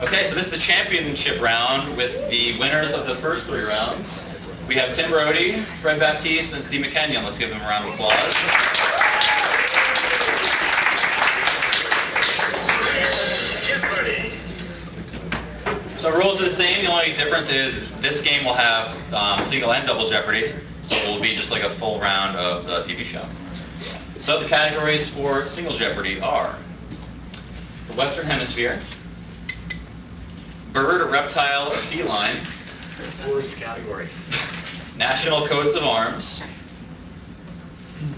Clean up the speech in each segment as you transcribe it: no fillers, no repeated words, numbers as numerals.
Okay, so this is the championship round with the winners of the first 3 rounds. We have Tim Braude, Fred Baptiste, and Steve Mekenian. Let's give them a round of applause. So rules are the same. The only difference is this game will have single and double Jeopardy, so it will be just like a full round of the TV show. So the categories for single Jeopardy are the Western Hemisphere, bird, reptile, or feline, Worst category. national coats of arms,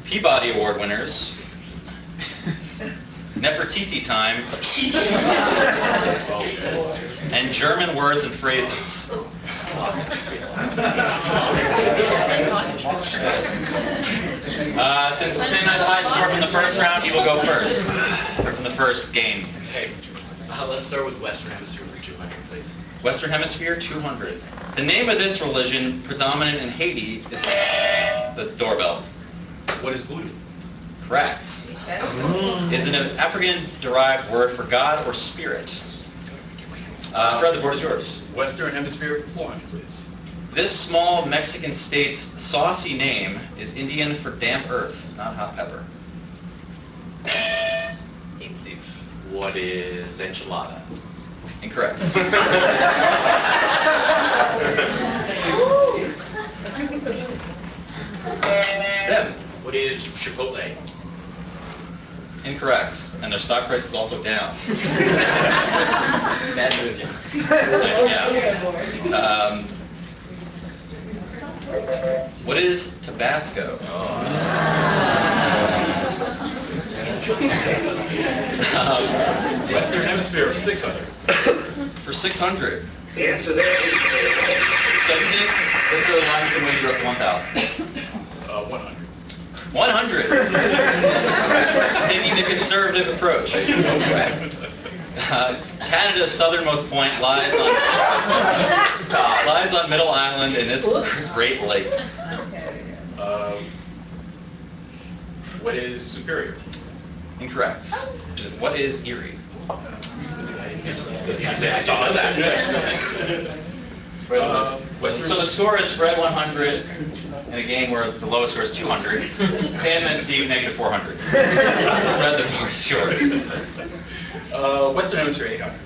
Peabody Award winners, Nefertiti time, and German words and phrases. Since Tim had the high score from the first round, he will go first, or from the first game. Okay. Let's start with Western Hemisphere for 200, please. Western Hemisphere, 200. The name of this religion, predominant in Haiti, is the doorbell. What is voodoo? Correct. Is an African-derived word for God or spirit. Fred, the board is yours. Western Hemisphere, 400, please. This small Mexican state's saucy name is Indian for damp earth, not hot pepper. Steve. What is enchilada? Incorrect. Tim. What is Chipotle? Incorrect. And their stock price is also down. Bad movie. Yeah. What is Tabasco? Western Hemisphere, 600. For 600. The answer there is Substance, this is a line you can wager up to 1,000. 100. 100. Taking the conservative approach. Canada's southernmost point lies on Middle Island in this great lake. What is Superior? Incorrect. What is Erie? So the score is Fred 100 in a game where the lowest score is 200. Tim and Steve negative 400. Fred, the board is yours. Western Hemisphere, 800.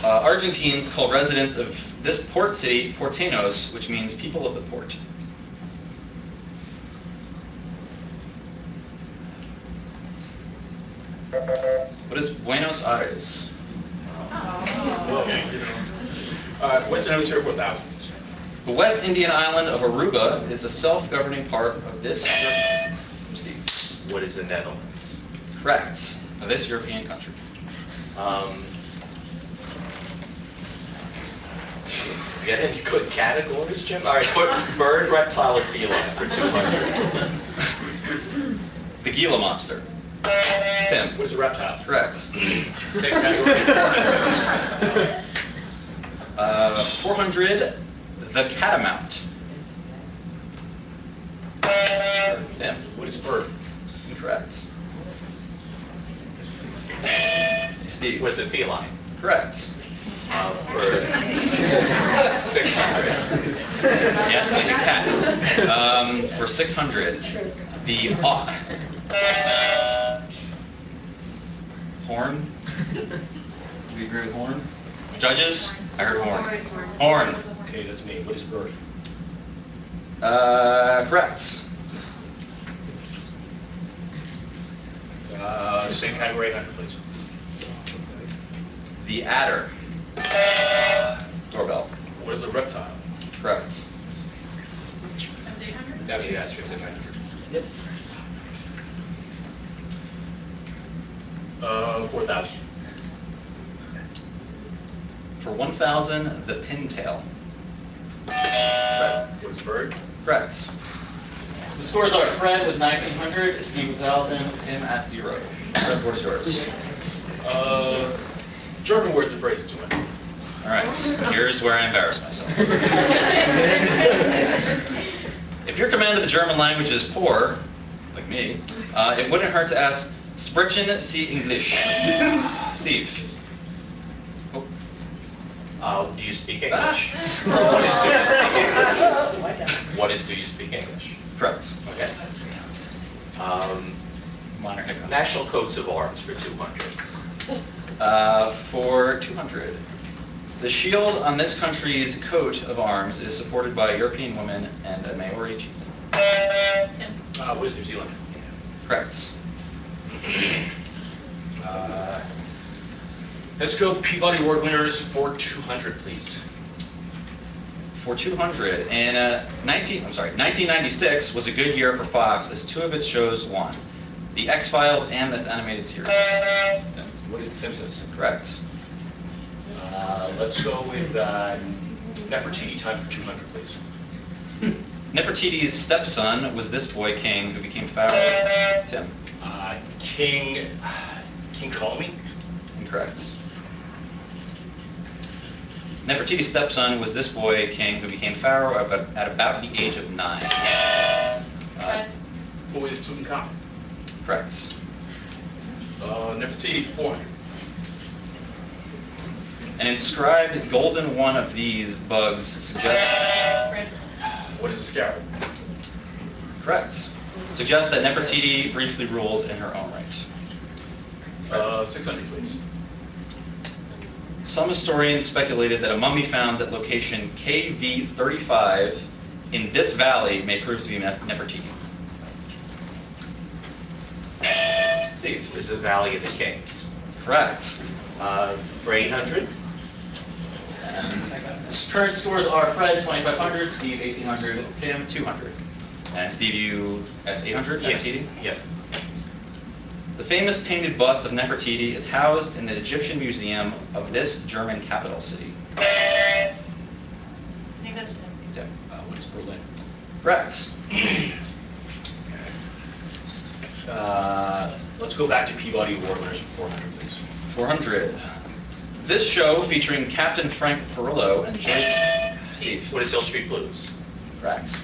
Argentines call residents of this port city porteños, which means people of the port. What is Buenos Aires? Western Hemisphere, 4,000. The West Indian island of Aruba is a self-governing part of this Steve. What is the Netherlands? Correct. Of this European country. Get any good categories, Jim? All right, put bird, reptile, or feline for 200. The Gila monster. Tim. What is a reptile? Correct. Same category. 400. The catamount. Tim. What is bird? Incorrect. Steve. What is a feline? Correct. For 600. Yes, like a cat. For 600, the auk. Horn? Do we agree with horn? Judges? I heard horn. Horn. Okay, that's me. What is bird? Correct. Same category, 800, please. The adder. Doorbell. What is a reptile? Correct. That was the answer, 800. Yep. 4,000. For 1,000, the pintail. What is bird? Correct. So the scores are Fred with 1,900, Steve with 1,000, Tim at 0. Fred, what is yours? German words and phrases, 200. All right, here's where I embarrass myself. If your command of the German language is poor, like me, it wouldn't hurt to ask, Sprechen Sie English? Steve. Do you speak English? What is do you speak English? Correct. Okay. Minor hiccup. National coats of arms for 200. For 200. The shield on this country's coat of arms is supported by a European woman and a Maori chieftain. What is New Zealand? Correct. Let's go Peabody Award winners for 200, please. For 200, in 1996 was a good year for Fox as two of its shows won, The X-Files and this animated series. What is The Simpsons? Correct. Let's go with Nefertiti, time for 200, please. Nefertiti's stepson was this boy king who became pharaoh. Tim. King Ptolemy? Incorrect. Nefertiti's stepson was this boy king who became pharaoh at about the age of 9. Who is Tutankhamun? Correct. Nefertiti, 400. An inscribed golden one of these bugs suggests... What is a scarab? Correct. Suggests that Nefertiti briefly ruled in her own right. 600, please. Some historians speculated that a mummy found at location KV35 in this valley may prove to be Nefertiti. Steve, this is the Valley of the Kings. Correct. For 800. Current scores are Fred 2,500, Steve 1,800, Tim 200. And Steve, you at 800, Nefertiti? Yeah. The famous painted bust of Nefertiti is housed in the Egyptian Museum of this German capital city. I think that's Tim. Tim. What is Berlin? Correct. Let's go back to Peabody Award winners for 400, please. 400. This show featuring Captain Frank Perillo and Joyce... Steve. What is Hill Street Blues? Correct.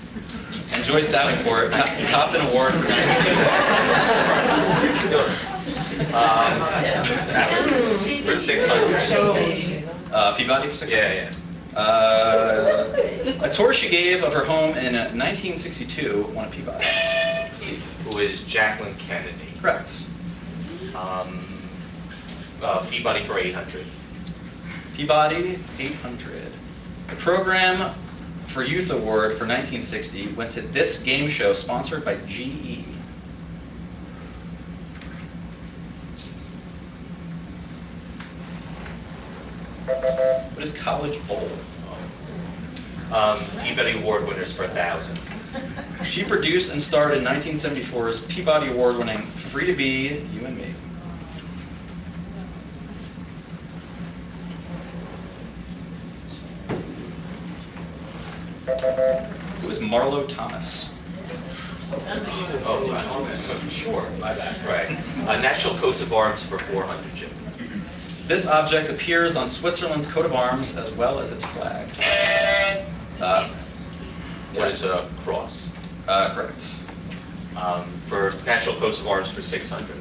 And Joyce Davenport topped an award for For 600. Peabody for 600. Yeah. A tour she gave of her home in 1962 won a Peabody. Who is Jacqueline Kennedy? Correct. Peabody for 800. Peabody 800. The program for Youth Award for 1960 went to this game show sponsored by GE. What is College Bowl? Peabody Award winners for 1,000. She produced and starred in 1974's Peabody Award-winning Free to Be, You and Me. Who is Marlo Thomas? Oh, right. Sure. My bad. Right. National coats of arms for 400, Jim. This object appears on Switzerland's coat of arms as well as its flag. What is a cross? Correct. For national coats of arms for 600.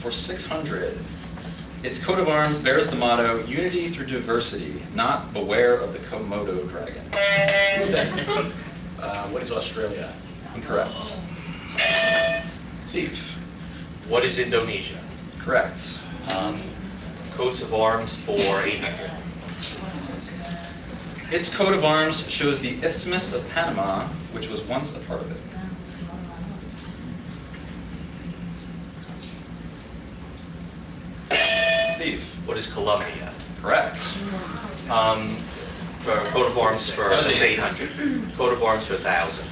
For 600, its coat of arms bears the motto, Unity through diversity, not beware of the Komodo dragon. What is Australia? Incorrect. Steve. What is Indonesia? Correct. Coats of arms for 800. Its coat of arms shows the Isthmus of Panama, which was once a part of it. Steve. What is Colombia? Correct. For coat of arms for 800. Coat of arms for 1,000.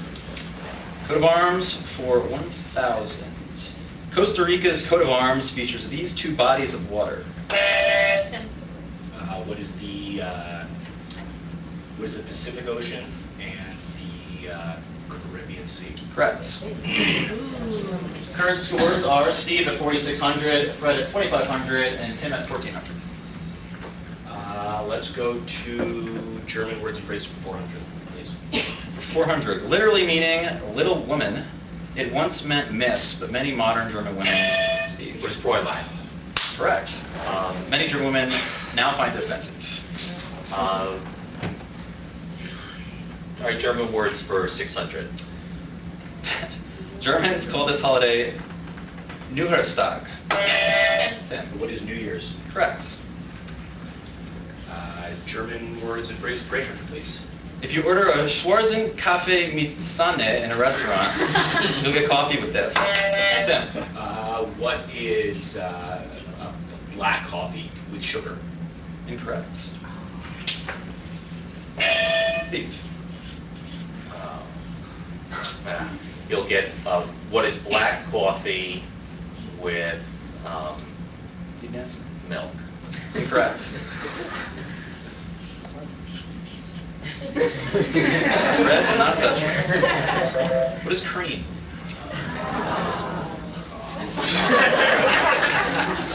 Coat of arms for 1,000. Costa Rica's coat of arms features these two bodies of water. Tim. What is the Pacific Ocean and the Caribbean Sea? Correct. Current scores are Steve at 4,600, Fred at 2,500, and Tim at 1,400. Let's go to German words and phrases for 400, please. 400, literally meaning little woman. It once meant miss, but many modern German women, Steve. What is Fräulein? Correct. Many German women now find it offensive. All right, German words for 600. Germans call this holiday Neujahrstag. Tim. What is New Year's? Correct. German words and phrases for 800, please. If you order a Schwarzen Kaffee mit Sahne in a restaurant, you'll get coffee with this. Tim. What is black coffee with sugar? Incorrect. Steve. You'll get what is black coffee with Deep answer. milk? Incorrect. Red will not touch me. What is cream?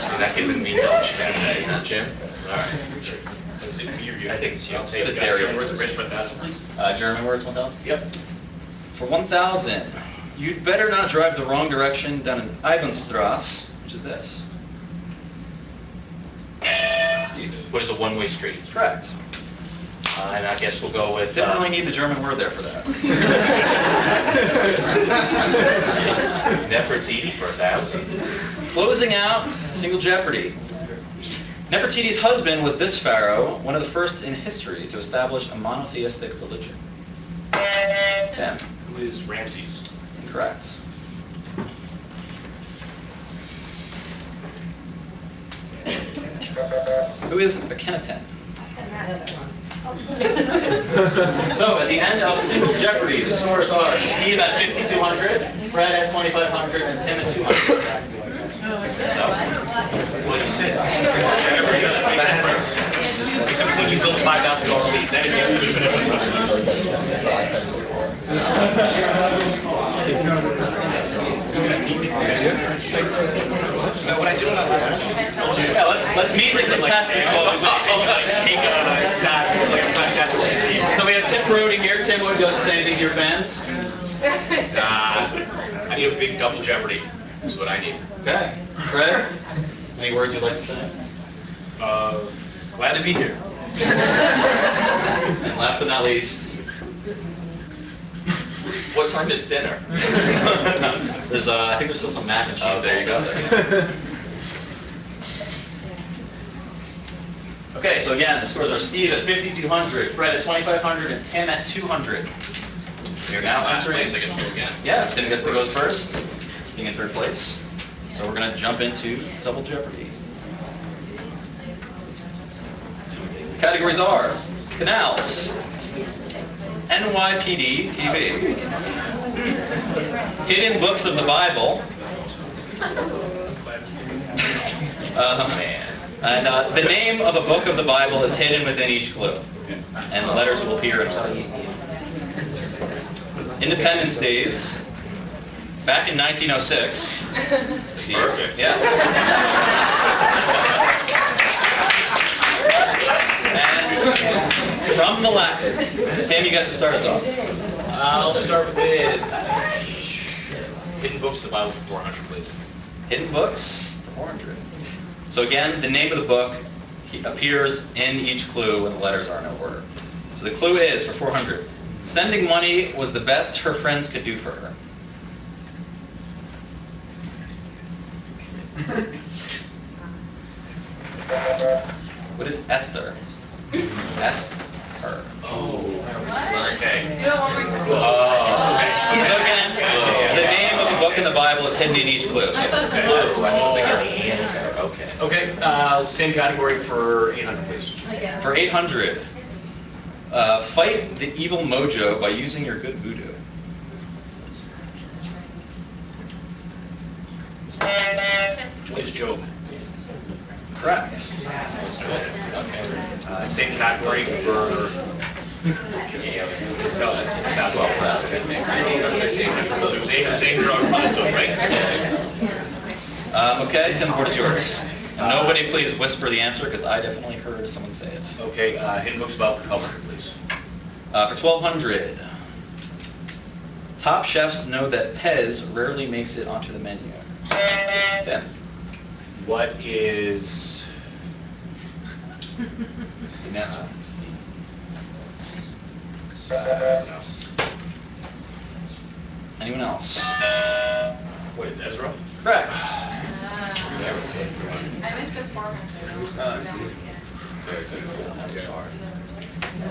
You're not giving me milk, Jim. Not Jim? All right. Is it me or you? I think it's you. I'll take The dairy German words. words and phrases for 1,000, please. German words, 1,000? Yep. For 1,000, you'd better not drive the wrong direction down an Ivanstrasse, which is this. Steve. What is a one-way street? Correct. And I guess we'll go with... Didn't really need the German word there for that. Nefertiti for 1,000. Closing out, single Jeopardy. Nefertiti's husband was this pharaoh, one of the first in history to establish a monotheistic religion. Tim. Who is Ramses? Incorrect. Who is Mekenian? So at the end of single Jeopardy, the scores are Steve at 5,200, Fred at 2,500, and Tim at 200. Well, you said except when you build $5,000 lead, then it what I do not Yeah, let's meet the contestants. So we have Tim Braude here. Tim, would you like to say anything to your fans? I need a big double Jeopardy. That's what I need. Okay. Fred, any words you'd like to say? Glad to be here. And last but not least, What time is dinner? there's I think there's still some mac and cheese. Oh, there you go. Okay, so again, the scores are Steve at 5,200, Fred at 2,500, and Tim at 200. You're now answering. I get to go again. Yeah, Tim gets to go first, being in third place. So we're going to jump into Double Jeopardy. The categories are canals, NYPD TV, hidden books of the Bible, and the name of a book of the Bible is hidden within each clue, and the letters will appear in place. Independence Days, back in 1906. Perfect. Yeah. And from the Latin. Tim, you got to start us off. I'll start with hidden books of the Bible for 400, please. Hidden books for 400. So again, the name of the book appears in each clue and the letters are in no order. So the clue is for 400. Sending money was the best her friends could do for her. What is Esther? Esther. Oh, Okay. Do it one more time. So again, the name of a book in the Bible is hidden in each clue. Oh, I think the answer. Okay. Okay, same category for 800, please. For 800, fight the evil mojo by using your good voodoo. What is Job? Correct. Okay. Same category for... Okay, Tim, the board is yours. And nobody please whisper the answer because I definitely heard someone say it. Okay, hidden books about Republican, please. For 1200, top chefs know that Pez rarely makes it onto the menu. Tim. What is... Good answer. No. Anyone else? What is Ezra? Correct. I went to 400. Very good. Sorry.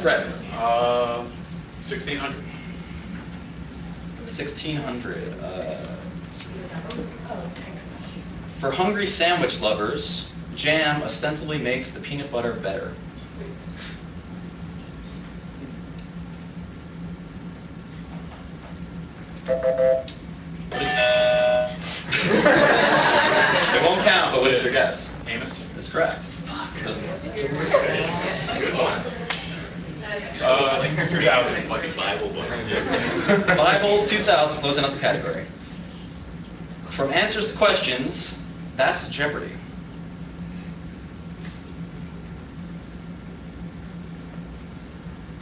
Right. 1600. 1600. For hungry sandwich lovers, jam ostensibly makes the peanut butter better. What is it won't count, but what is your guess? Amos? That's correct. Good one. 2000, like a Bible book. Bible 2000, closing out the category. From answers to questions, that's Jeopardy.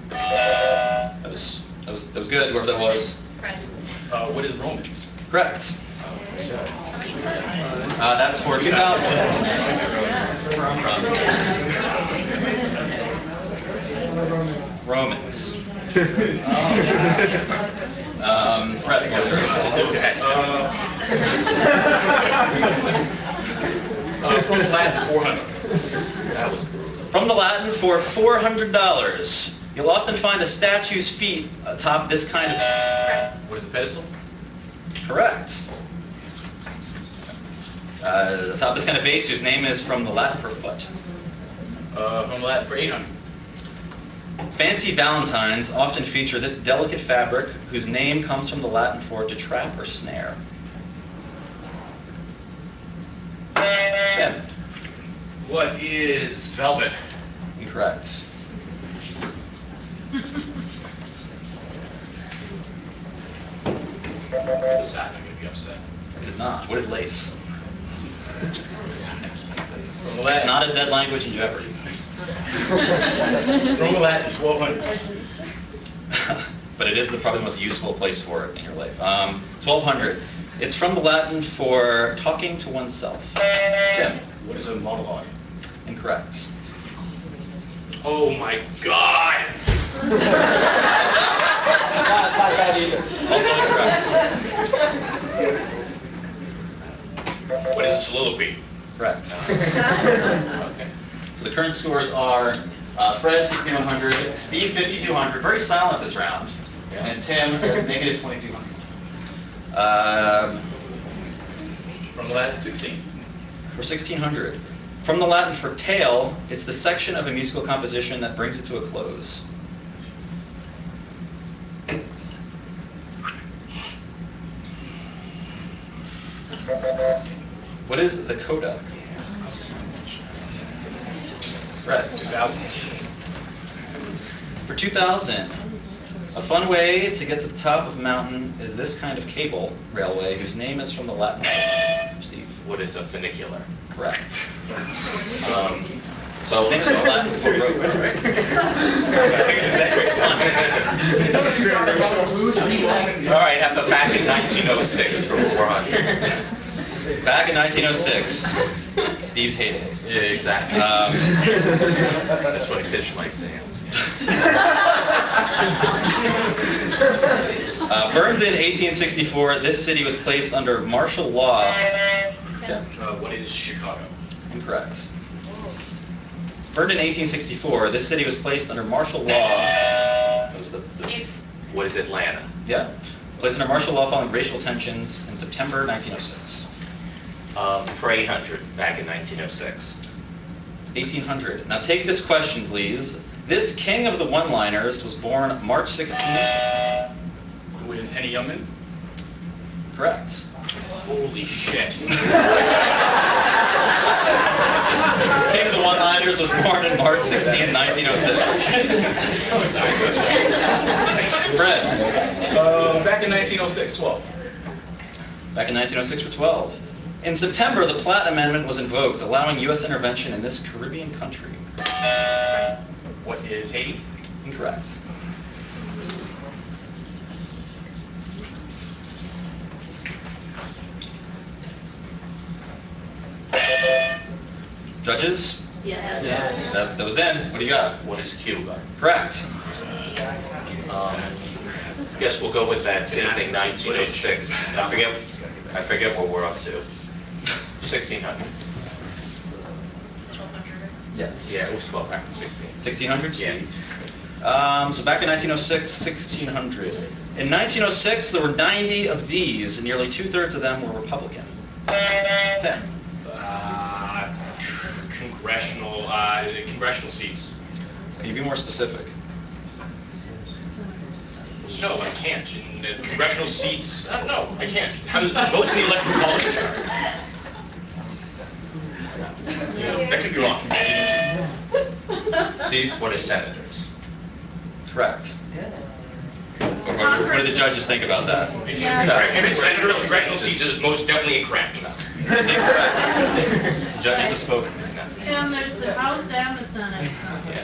That was good, whoever that was. What is Romans? Correct. That's for 2000. Romans. Fred. From the Latin, 400. That was brutal. From the Latin for $400. You'll often find a statue's feet atop this kind of... What is the pedestal? Correct. Atop this kind of vase whose name is from the Latin for foot. From the Latin for 800. Fancy valentines often feature this delicate fabric whose name comes from the Latin for to trap or snare. Tim. What is velvet? Incorrect. It's satin, I'm going to be upset. It is not. What is lace? From the It's Latin, not a dead language in Jeopardy. from the Latin, 1200. But it is probably the most useful place for it in your life. 1200. It's from the Latin for talking to oneself. Tim. What is a monologue? Incorrect. Oh my God! Also incorrect. What is a soliloquy? Correct. Okay. So the current scores are Fred 6100, Steve 5200, very silent this round, Yeah. and Tim negative 2200. From the Latin, 16. For 1600. From the Latin for tail, it's the section of a musical composition that brings it to a close. What is the coda? Fred. 2000. For 2000, a fun way to get to the top of a mountain is this kind of cable railway whose name is from the Latin. Steve. What is a funicular? Correct. So think of the Latin for road, right? All right, have the back in 1906 for 400. Back in 1906, Steve's hated it. Yeah, exactly. That's when I finished my exams. Burned in 1864, this city was placed under martial law. Okay. What is Chicago? Incorrect. Burned in 1864, this city was placed under martial law. That was the What is Atlanta? yeah, placed under martial law following racial tensions in September 1906. For 800, back in 1906. 1800. Now take this question, please. This king of the one-liners was born March 16th. Who is Henny Youngman? Correct. Holy shit. This king of the one-liners was born on March 16th, 1906. Fred. Back in 1906, 12. Back in 1906 for 12. In September, the Platt Amendment was invoked, allowing U.S. intervention in this Caribbean country. What is Haiti? Incorrect. Judges? Yes. That was in. What do you got? What is Cuba? Correct. Guess we'll go with that same thing, 1906. I forget what we're up to. 1600. Yes. Yeah, it was 1216. 1600? Yeah. So back in 1906, 1600. In 1906, there were 90 of these, and nearly 2/3 of them were Republican. 10. Congressional seats. Can you be more specific? No, I can't. In the congressional seats, no, I can't. How does votes in the electoral college? That could be wrong. Steve? What is senators? Correct. What do the judges think about that? Yeah. If it's senator, congressional seats is most definitely incorrect. Is incorrect. Judges have spoken. Tim, there's the House and the Senate.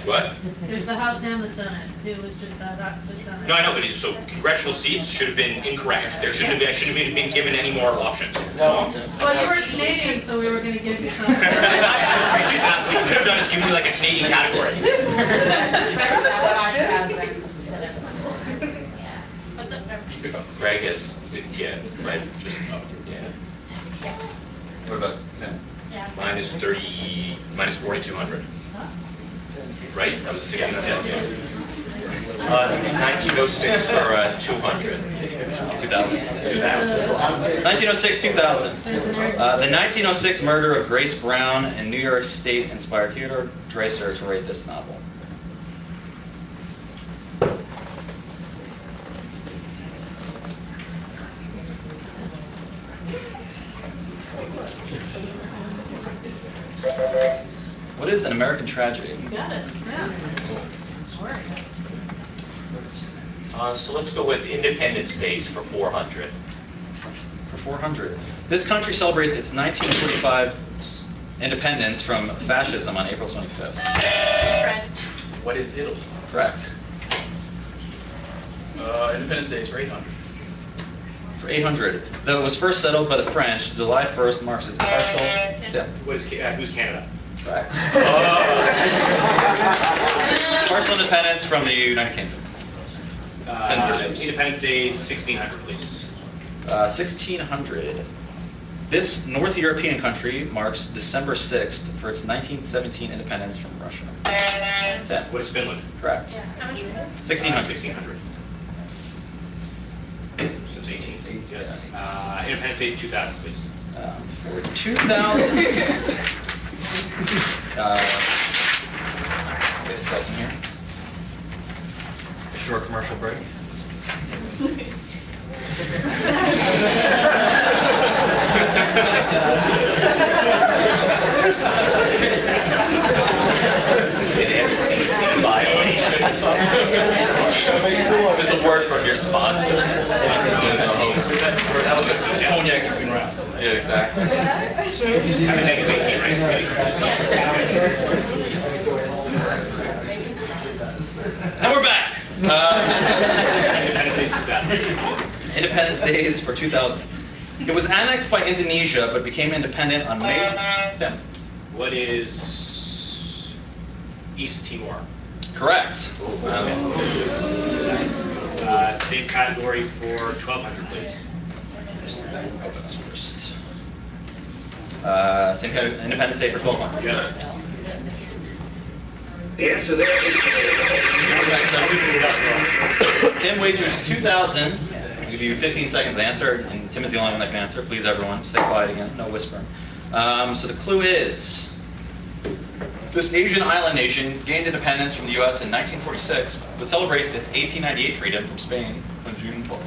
What? There's the House and the Senate. It was just the Senate. No, I know, but so congressional seats should have been incorrect. There shouldn't have been given any more options. Well, you were Canadian, so we were going to give you some. I appreciate that. What you could have done is give me like a Canadian category. Greg is, yeah, right? Just, yeah. What about Tim? Mine is 4,200. Right? That was 1610. 1906 for 200. 2000. 1906, 2000. The 1906 murder of Grace Brown in New York State inspired Theodore Dreiser to write this novel. What is an American tragedy? You got it, yeah. So let's go with Independence Days for 400. For 400. This country celebrates its 1945 independence from fascism on April 25th. Correct. What is Italy? Correct. Independence Day is for 800. For 800. Though it was first settled by the French, July 1st marks its partial... Who's Canada? Correct. Partial independence from the United Kingdom. Independence Day is 1600, please. 1600. This North European country marks December 6th for its 1917 independence from Russia. 10. What is Finland? Correct. How much was that? 1600. 1600. Since 18. Independence Day is 2000, please. For 2000. Wait a second here. A short commercial break. Violation or something. There's a word from your sponsor. That was a cognac between rounds. Yeah, exactly. Have a negative 18, right? And we're back. Independence Day is 2000. Independence Day is for 2000. It was annexed by Indonesia, but became independent on May 10th. What is East Timor? Correct. Same category for 1200, please. Opens first. Same kind of Independence Day for 1200. Yeah. Tim wagers 2,000. I'll give you 15 seconds to answer, and Tim is the only one that can answer. Please, everyone, stay quiet again. No whispering. So the clue is, this Asian island nation gained independence from the U.S. in 1946, but celebrates its 1898 freedom from Spain on June 12th.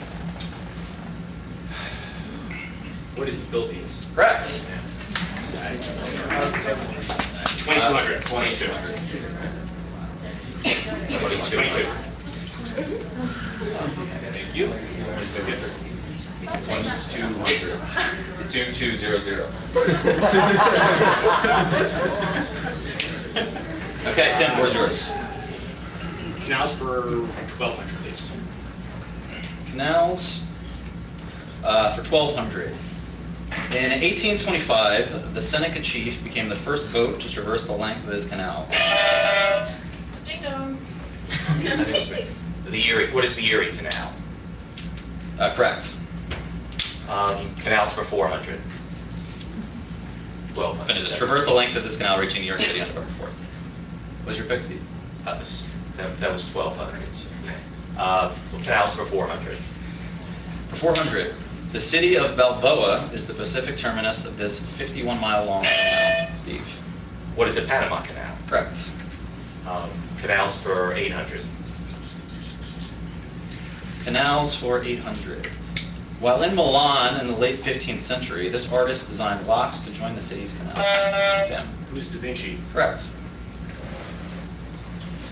What is the Philippines? Correct. 2200. 22. 22. Thank you. 2200. 2200. Okay, Tim, where's yours? Canals for 1200, please. Canals for 1200. In 1825, the Seneca chief became the first boat to traverse the length of this canal. Ding dong. I think it's the Erie. What is the Erie Canal? Correct. Canals for 400. Well, Finish it. Traverse the length of this canal, reaching New York City on November 4th. What's your pick, Steve? that was 1,200. Canals for 400. For 400, the city of Balboa is the Pacific terminus of this 51-mile-long canal. Steve? What is a Panama Canal? Correct. Canals for 800. Canals for 800. While in Milan in the late 15th century, this artist designed locks to join the city's canal. Tim? Who's Da Vinci? Correct.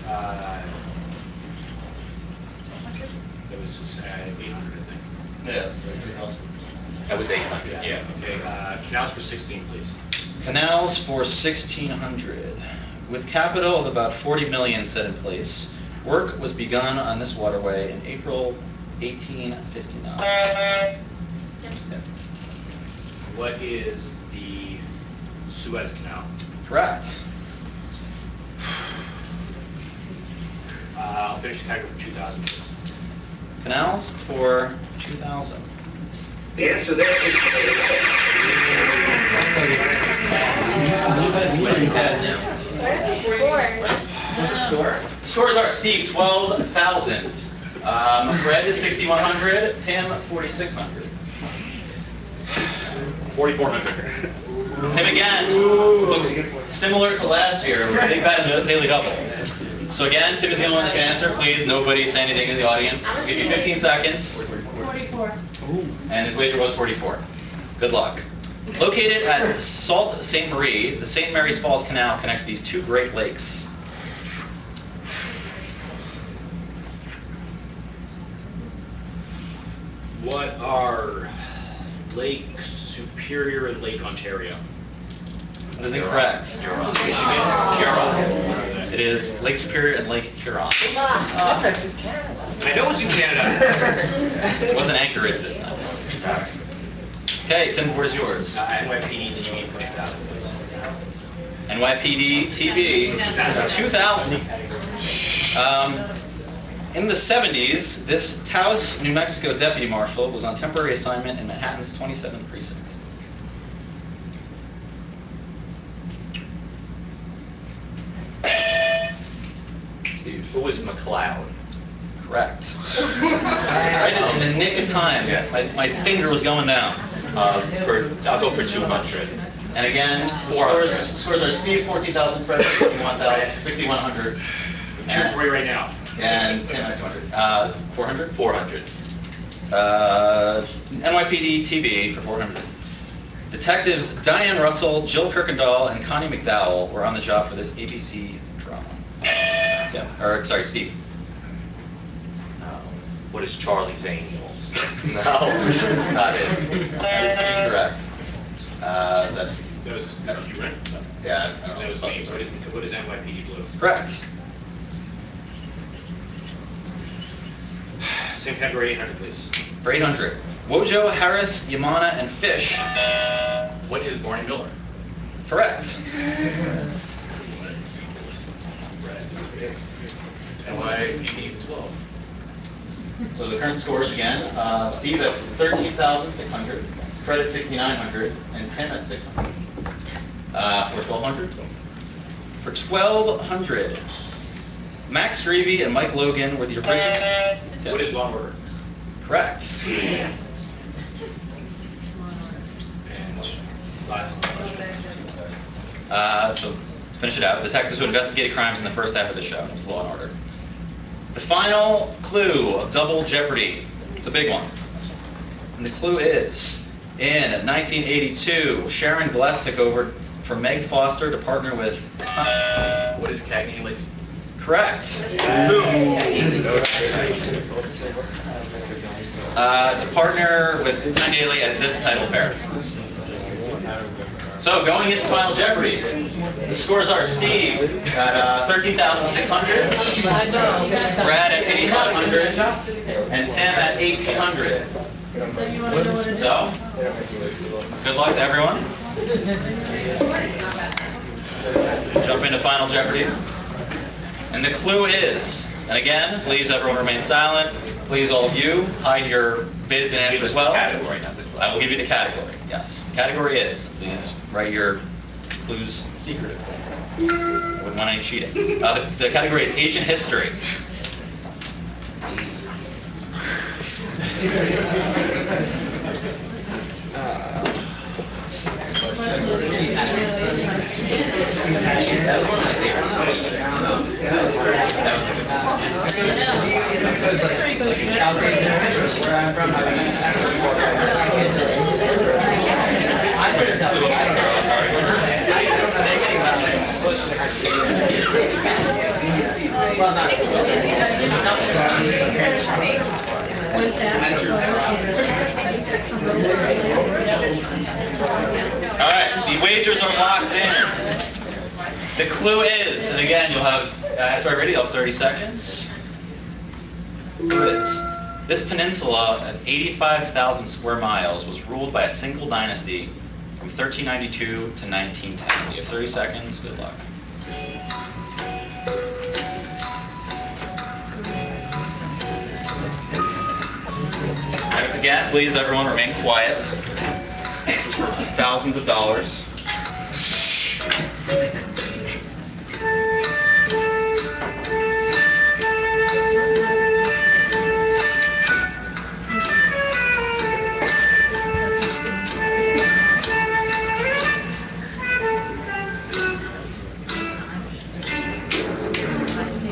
100? That was 800, I think. Yeah, that's right. That was 800. Yeah, okay. Canals for 16, please. Canals for 1600. With capital of about 40 million set in place, work was begun on this waterway in April 1859. Tim? What is the Suez Canal? Correct. I'll finish the category for 2,000, please. Canals for 2000. The answer there is... Scores are Steve 12,000. Fred is 6,100. Tim 4,600. 4,400. Tim again looks similar to last year. Big bad daily double. So again, Tim is the only one that can answer. Please, nobody say anything in the audience. I'll give you 15 seconds. 44. And his wager was 44. Good luck. Located at Sault Ste. Marie, the St. Mary's Falls Canal connects these two great lakes. What are Lake Superior and Lake Ontario? That is incorrect. Huron. Huron. It is Lake Superior and Lake Huron. I know it's in Canada. It wasn't Anchorage this time. Okay, Tim, where's yours? NYPD TV for 2,000, please. NYPD TV, 2000. In the 70s, this Taos, New Mexico deputy marshal was on temporary assignment in Manhattan's 27th precinct. Steve? Who was McLeod? Correct. Right in the nick of time. Yeah. My finger was going down. I'll go for 200. And again, 400. scores are Steve 14,000, Fred 61,000, 6,100. Choose three right now. And Tim at 200. 400? 400. NYPD TV for 400. Detectives Diane Russell, Jill Kirkendall, and Connie McDowell were on the job for this ABC drama. Steve. What is Charlie's Angels? No, that's not it. That is incorrect. Is that That was you, right? Yeah, I don't know. That was me. What is NYPD Blue? Correct. Same category, 800, please. For 800. Wojo, Harris, Yamana, and Fish. What is Barney Miller? Correct. NYPD 12. So the current scores again, Steve at 13,600, Fred at 6,900, and Tim at 600. For 1,200? For 1,200, Max Strevey and Mike Logan were the original. What is Law and Order? Correct. And last question. So to finish it out, detectives who investigated crimes in the first half of the show. It was Law and Order. The final clue of Double Jeopardy. It's a big one. And the clue is, in 1982, Sharon Bless took over for Meg Foster to partner with... What is Cagney Lakes? Correct. To partner with Time Daily as this title bears. So going into Final Jeopardy, the scores are Steve at 13,600, Brad at 8,500, and Tim at 1,800. So, good luck to everyone. Jump into Final Jeopardy. And the clue is, and again, please everyone remain silent. Please all of you, hide your bids and answers well. Category, not the clue. I will give you the category, yes. Category is, please write your clues secretively. I wouldn't want any cheating. The category is ancient history. All right, the wagers are locked in. The clue is, and again, you'll have, after I read it, you'll have 30 seconds. The clue is, this peninsula of 85,000 square miles was ruled by a single dynasty from 1392 to 1910. You have 30 seconds. Good luck. And again, please everyone remain quiet. This is for thousands of dollars.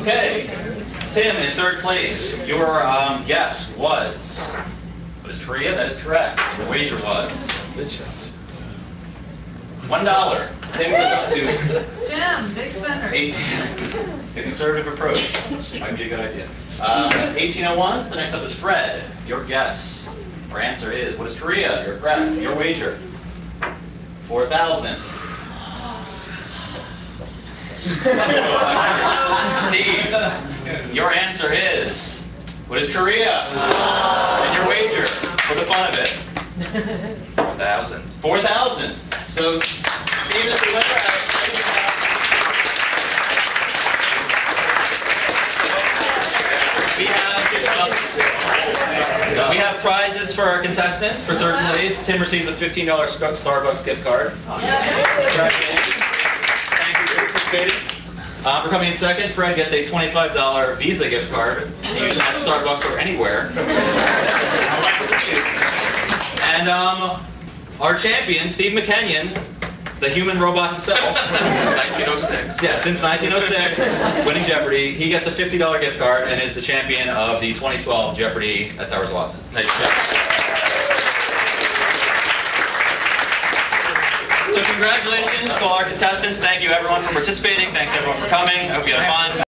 Okay, Tim, in third place, your guess was, what is Korea? That is correct. Your wager was $1. Tim goes up to Jim, big spender. 18. The conservative approach might be a good idea. 1801, so next up is Fred. Your guess, or answer is, what is Korea? You're correct. Your wager, 4,000. Steve, your answer is, what is Korea? And your wager, for the fun of it, 4,000. 4,000. So, Steve is the winner. We have prizes for our contestants. For third place, Tim receives a $15 Starbucks gift card. Congratulations. Thank you for participating. For coming in second, Fred gets a $25 Visa gift card to use at Starbucks or anywhere. And our champion, Steve Mekenian, the human robot himself. 1906. Yeah, since 1906, winning Jeopardy, he gets a $50 gift card and is the champion of the 2012 Jeopardy at Towers Watson. Nice job. So congratulations to all our contestants. Thank you everyone for participating. Thanks everyone for coming. I hope you had fun.